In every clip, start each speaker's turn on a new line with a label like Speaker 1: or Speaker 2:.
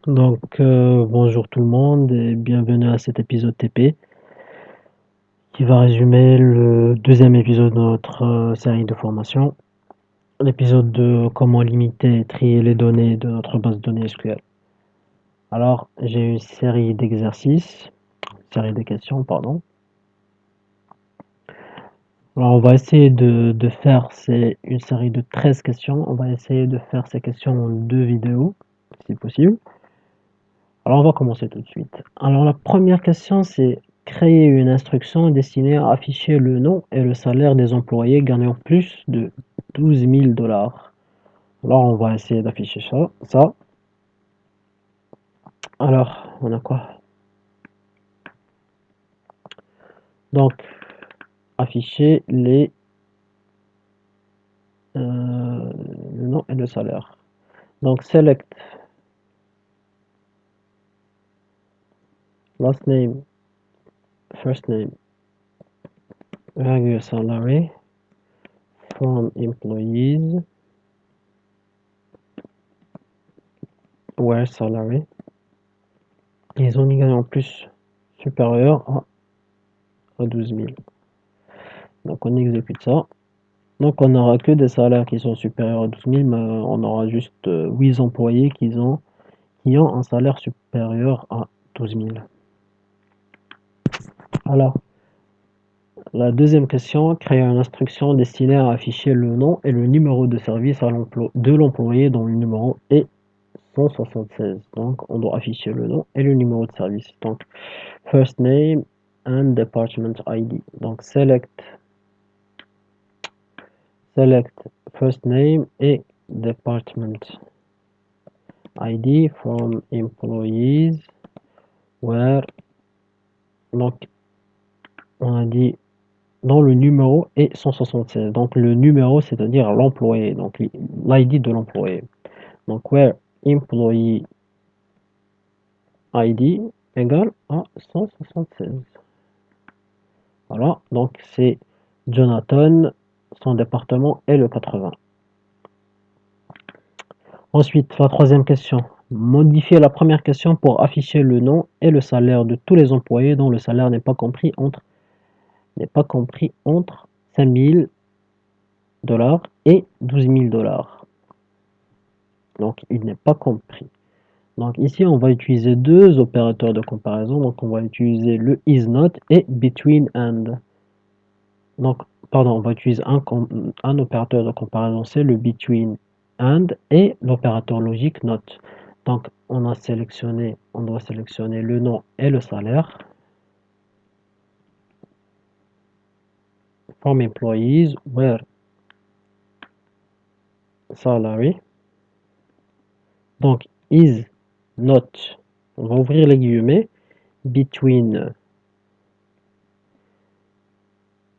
Speaker 1: Bonjour tout le monde et bienvenue à cet épisode TP qui va résumer le deuxième épisode de notre série de formation, l'épisode de comment limiter et trier les données de notre base de données SQL. Alors, j'ai une série d'exercices, série de questions, pardon. Alors, on va essayer de faire une série de 13 questions. On va essayer de faire ces questions en 2 vidéos, si possible. Alors, on va commencer tout de suite. Alors, la première question, c'est créer une instruction destinée à afficher le nom et le salaire des employés gagnant plus de 12 000 $. Alors, on va essayer d'afficher ça. Alors, on a quoi? Donc, afficher le nom et le salaire. Donc, select last name, first name, regular salary from employees, where salary. Ils ont gagné en plus supérieur à 12 000. Donc, on exécute ça. Donc, on n'aura que des salaires qui sont supérieurs à 12 000, mais on aura juste 8 employés qui ont un salaire supérieur à 12 000. Alors, la deuxième question, créer une instruction destinée à afficher le nom et le numéro de service de l'employé dont le numéro est 176. Donc, on doit afficher le nom et le numéro de service. Donc, first name and department ID. Donc, select first name et department ID from employees where, donc on a dit dans le numéro est 176. Donc le numéro, c'est-à-dire l'employé, donc l'ID de l'employé. Donc where employee ID égale à 176. Voilà, donc c'est Jonathan, son département est le 80. Ensuite, la troisième question. Modifier la première question pour afficher le nom et le salaire de tous les employés dont le salaire n'est pas compris entre 5 000 $ et 12 000 $. Donc, il n'est pas compris. Donc, ici, on va utiliser deux opérateurs de comparaison. Donc, on va utiliser le is not et between and. Donc, pardon, on va utiliser un opérateur de comparaison, c'est le between and et l'opérateur logique not. Donc, on doit sélectionner le nom et le salaire. From employees, where salary. Donc, is not, on va ouvrir les guillemets, between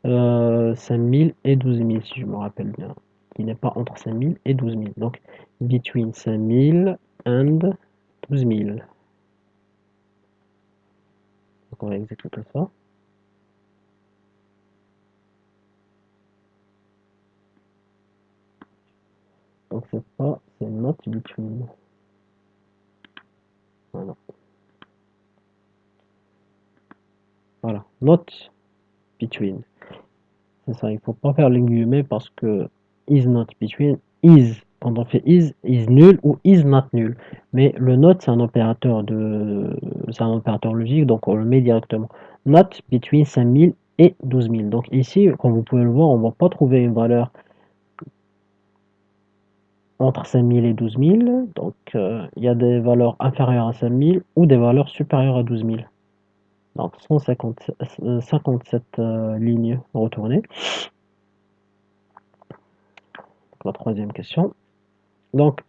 Speaker 1: 5 000 et 12 000, si je me rappelle bien. Qui n'est pas entre 5 000 et 12 000. Donc, between 5 000 and 12 000. Donc, on va exécuter ça. Donc, c'est not between. Voilà. Voilà, not between. C'est ça, il ne faut pas faire les guillemets parce que is not between, is, quand on fait is nul ou is not nul. Mais le not, c'est un opérateur logique, donc on le met directement. Not between 5 000 et 12 000. Donc ici, comme vous pouvez le voir, on ne va pas trouver une valeur entre 5 000 et 12 000. Donc il y a des valeurs inférieures à 5 000 ou des valeurs supérieures à 12 000. Donc 57 lignes retournées. La troisième question. Donc,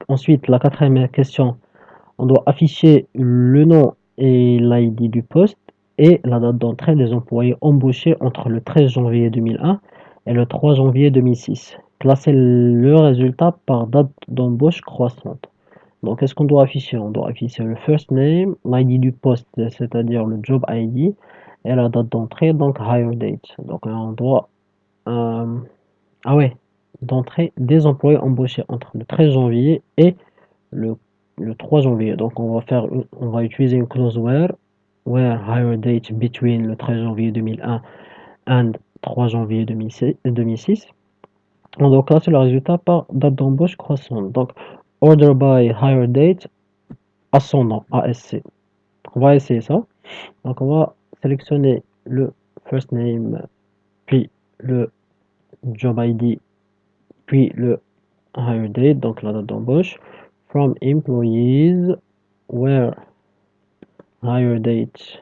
Speaker 1: ensuite, la quatrième question, on doit afficher le nom et l'ID du poste et la date d'entrée des employés embauchés entre le 13 janvier 2001 et le 3 janvier 2006. Classer le résultat par date d'embauche croissante. Donc, qu'est-ce qu'on doit afficher? On doit afficher le first name, l'ID du poste, c'est-à-dire le job ID, et la date d'entrée, donc hire date. Donc, on doit... ah ouais, d'entrée des employés embauchés entre le 13 janvier et le le 3 janvier. Donc on va utiliser une clause where hire date between le 13 janvier 2001 and 3 janvier 2006. On doit classer le résultat par date d'embauche croissante. Donc order by hire date ascendant, ASC. On va essayer ça. Donc on va sélectionner le first name, puis le job ID, puis le hire date, donc la date d'embauche. From employees where hire date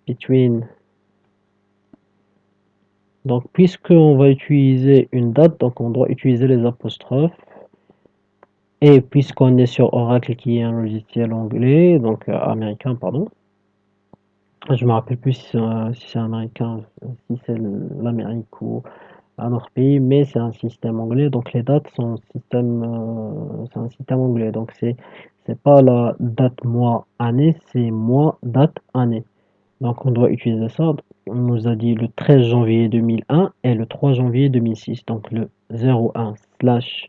Speaker 1: between. Donc puisqu'on va utiliser une date, donc on doit utiliser les apostrophes. Et puisqu'on est sur Oracle qui est un logiciel anglais, donc américain, pardon. Je me rappelle plus si c'est américain, si c'est l'Amérique ou un autre pays, mais c'est un système anglais, donc les dates sont c'est un système anglais, donc c'est pas la date mois année, c'est mois date année. Donc on doit utiliser ça. On nous a dit le 13 janvier 2001 et le 3 janvier 2006. Donc le 01 slash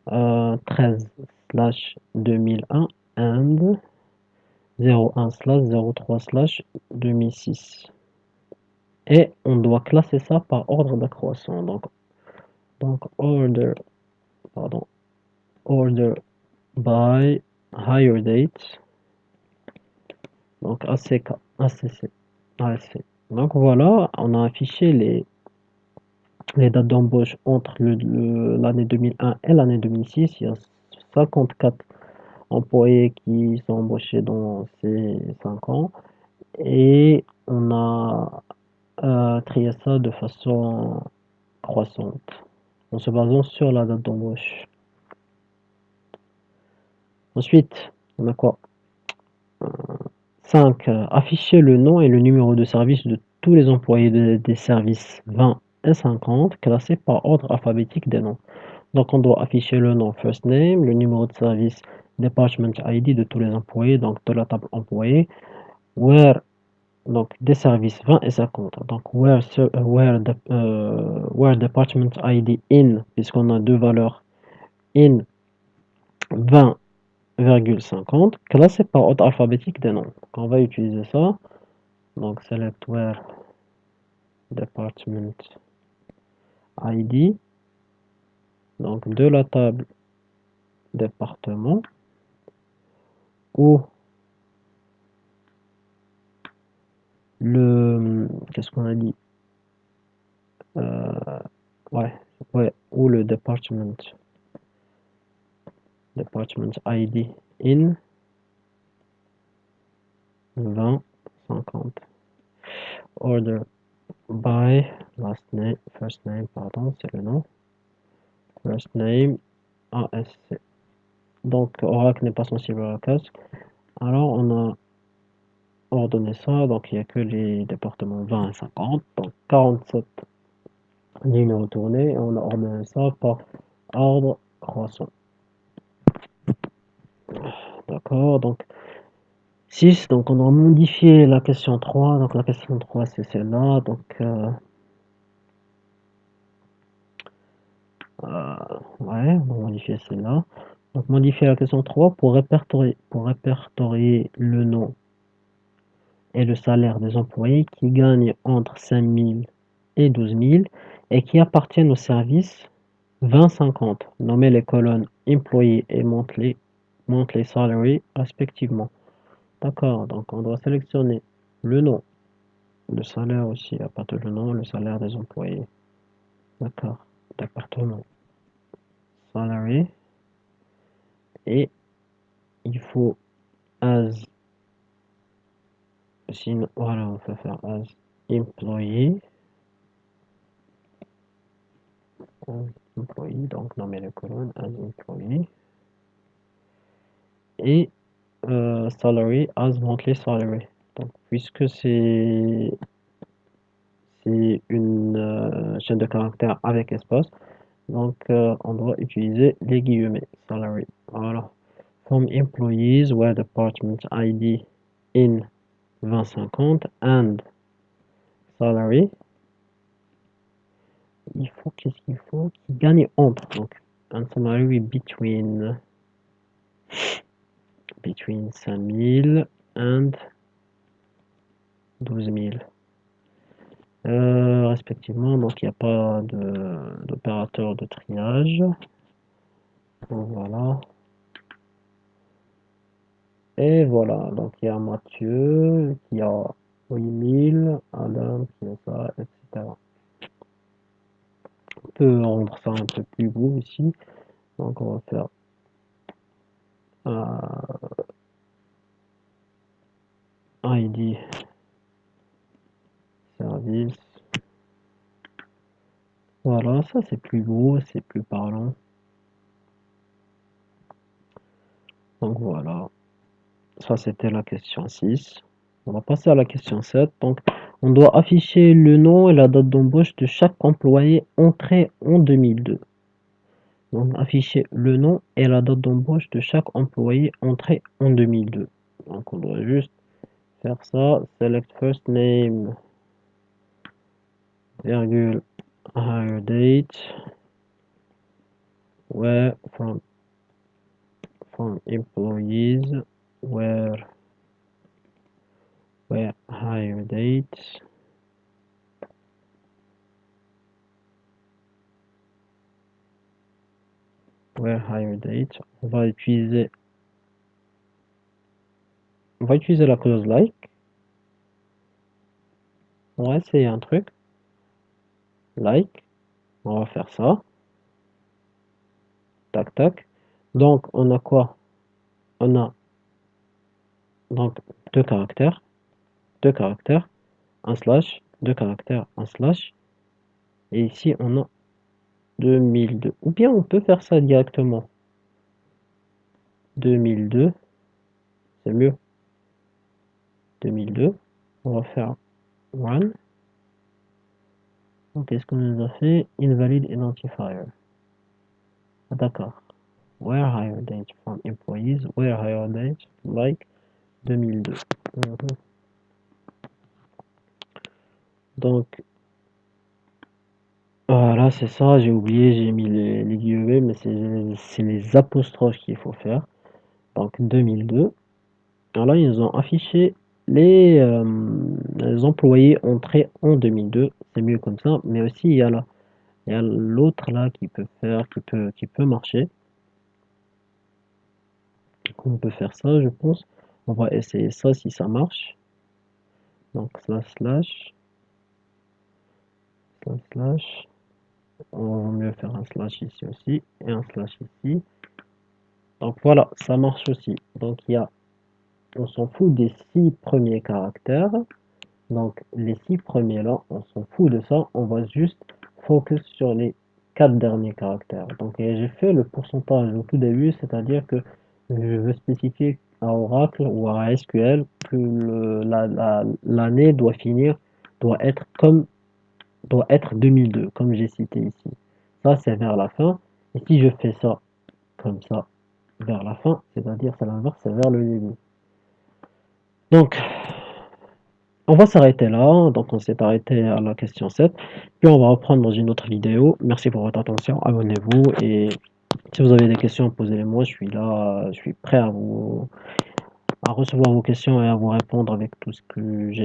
Speaker 1: 13 slash 2001 and 01 slash 03 slash 2006. Et on doit classer ça par ordre d'accroissement. Donc order by higher date. Donc ACK, ACC, ASC. Donc voilà, on a affiché les dates d'embauche entre l'année 2001 et l'année 2006. Il y a 54 employés qui sont embauchés dans ces 5 ans. Et on a trié ça de façon croissante, en se basant sur la date d'embauche. Ensuite, on a quoi? 5. Afficher le nom et le numéro de service de tous les employés des services 20 et 50, classés par ordre alphabétique des noms. Donc on doit afficher le nom first name, le numéro de service department ID de tous les employés, donc de la table employé, where, donc des services 20 et 50. Donc where department ID in, puisqu'on a deux valeurs in 20,50, classé par ordre alphabétique des noms. Donc on va utiliser ça. Donc select where department ID, donc de la table département, ou qu'est-ce qu'on a dit? Euh, ouais, ou le department ID in 2050. Order by first name, pardon, c'est le nom. First name ASC. Donc Oracle n'est pas sensible à la case. Alors on a ordonné ça, donc il n'y a que les départements 20 et 50, donc 47 lignes retournées, et on a ordonné ça par ordre croissant. D'accord, donc 6, donc on a modifié la question 3, donc la question 3 c'est celle-là, donc ouais, on va modifier celle-là. Donc modifier la question 3 pour répertorier le nom et le salaire des employés qui gagnent entre 5 000 et 12 000 et qui appartiennent au service 2050. Nommer les colonnes employés et monthly salary respectivement. D'accord, donc on doit sélectionner le nom, le salaire aussi, à partir du nom, le salaire des employés. D'accord, département, salary, et il faut as, sinon, voilà, on peut faire as employee, donc nommer les colonnes as employee, et salary as monthly salary. Donc, puisque c'est une chaîne de caractères avec espace, donc on doit utiliser les guillemets, salary. Voilà. From employees where department ID in 2050 and salary. Il faut, qu'est-ce qu'il faut? Qu'il gagne entre. Donc, un salary between between 5000 and 12000. Respectivement, donc il n'y a pas d'opérateur de triage. Donc, voilà. Et voilà, donc il y a Mathieu qui a 8000, Alain qui a ça, etc. On peut rendre ça un peu plus beau ici. Donc on va faire ID service. Voilà, ça c'est plus beau, c'est plus parlant. Donc voilà, ça c'était la question 6. On va passer à la question 7. Donc on doit afficher le nom et la date d'embauche de chaque employé entré en 2002. Donc afficher le nom et la date d'embauche de chaque employé entré en 2002. Donc on doit juste faire ça, select first name, virgule, hire date, where from employees, where hire date, where hire date. On va utiliser la clause like. On va essayer un truc. Like. On va faire ça. Tac tac. Donc on a quoi? On a donc deux caractères, un slash, deux caractères, un slash. Et ici on a 2002. Ou bien on peut faire ça directement. 2002. C'est mieux. 2002. On va faire one. Donc qu'est-ce qu'on nous a fait? Invalid identifier. Ah, d'accord. Where hire date from employees, where hire date like 2002. Donc voilà, c'est ça, j'ai oublié, j'ai mis les guillemets, mais c'est les apostrophes qu'il faut faire. Donc 2002. Alors là, ils nous ont affiché les employés entrés en 2002. C'est mieux comme ça, mais aussi il y a l'autre là qui peut faire, qui peut marcher. On peut faire ça, je pense. On va essayer ça si ça marche. Donc slash. On va mieux faire un slash ici aussi et un slash ici. Donc voilà, ça marche aussi. Donc on s'en fout des 6 premiers caractères. Donc les 6 premiers là, on s'en fout de ça. On va juste focus sur les 4 derniers caractères. Donc j'ai fait le pourcentage au tout début, c'est-à-dire que je veux spécifier à Oracle ou à SQL que l'année doit être 2002, comme j'ai cité ici. Ça, c'est vers la fin. Et si je fais ça comme ça, vers la fin, c'est-à-dire c'est l'inverse, c'est vers le début. Donc, on va s'arrêter là. Donc, on s'est arrêté à la question 7. Puis, on va reprendre dans une autre vidéo. Merci pour votre attention. Abonnez-vous. Et si vous avez des questions, posez-les-moi. Je suis là. Je suis prêt à recevoir vos questions et à vous répondre avec tout ce que j'ai.